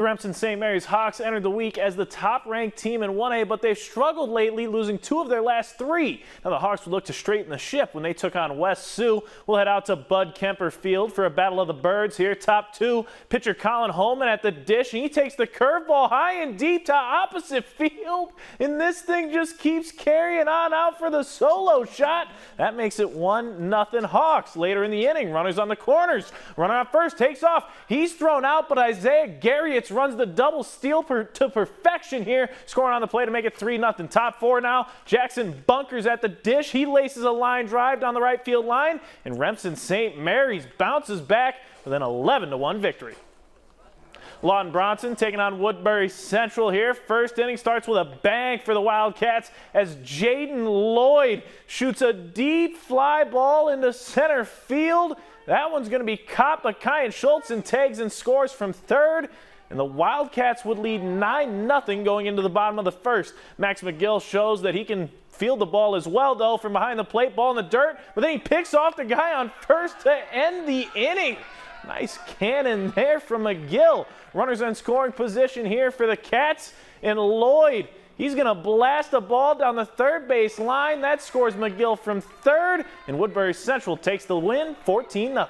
The Remsen St. Mary's Hawks entered the week as the top-ranked team in 1A, but they've struggled lately, losing 2 of their last 3. Now the Hawks would look to straighten the ship when they took on West Sioux. We'll head out to Bud Kemper Field for a battle of the birds here. Top 2, pitcher Colin Holman at the dish, and he takes the curveball high and deep to opposite field, and this thing just keeps carrying on out for the solo shot. That makes it 1-0 Hawks. Later in the inning, runners on the corners. Runner on first takes off. He's thrown out, but Isaiah Garriott runs the double steal to perfection here, scoring on the play to make it 3-0. Top 4 now. Jackson Bunkers at the dish. He laces a line drive down the right field line, and Remsen St. Mary's bounces back with an 11-1 victory. Lawton Bronson taking on Woodbury Central here. First inning starts with a bang for the Wildcats as Jaden Lloyd shoots a deep fly ball into center field. That one's going to be caught by Kyan Schultz and tags and scores from third. And the Wildcats would lead 9-0 going into the bottom of the first. Max McGill shows that he can field the ball as well, though, from behind the plate, ball in the dirt. But then he picks off the guy on first to end the inning. Nice cannon there from McGill. Runners in scoring position here for the Cats. And Lloyd, he's going to blast the ball down the third base line. That scores McGill from third. And Woodbury Central takes the win 14-0.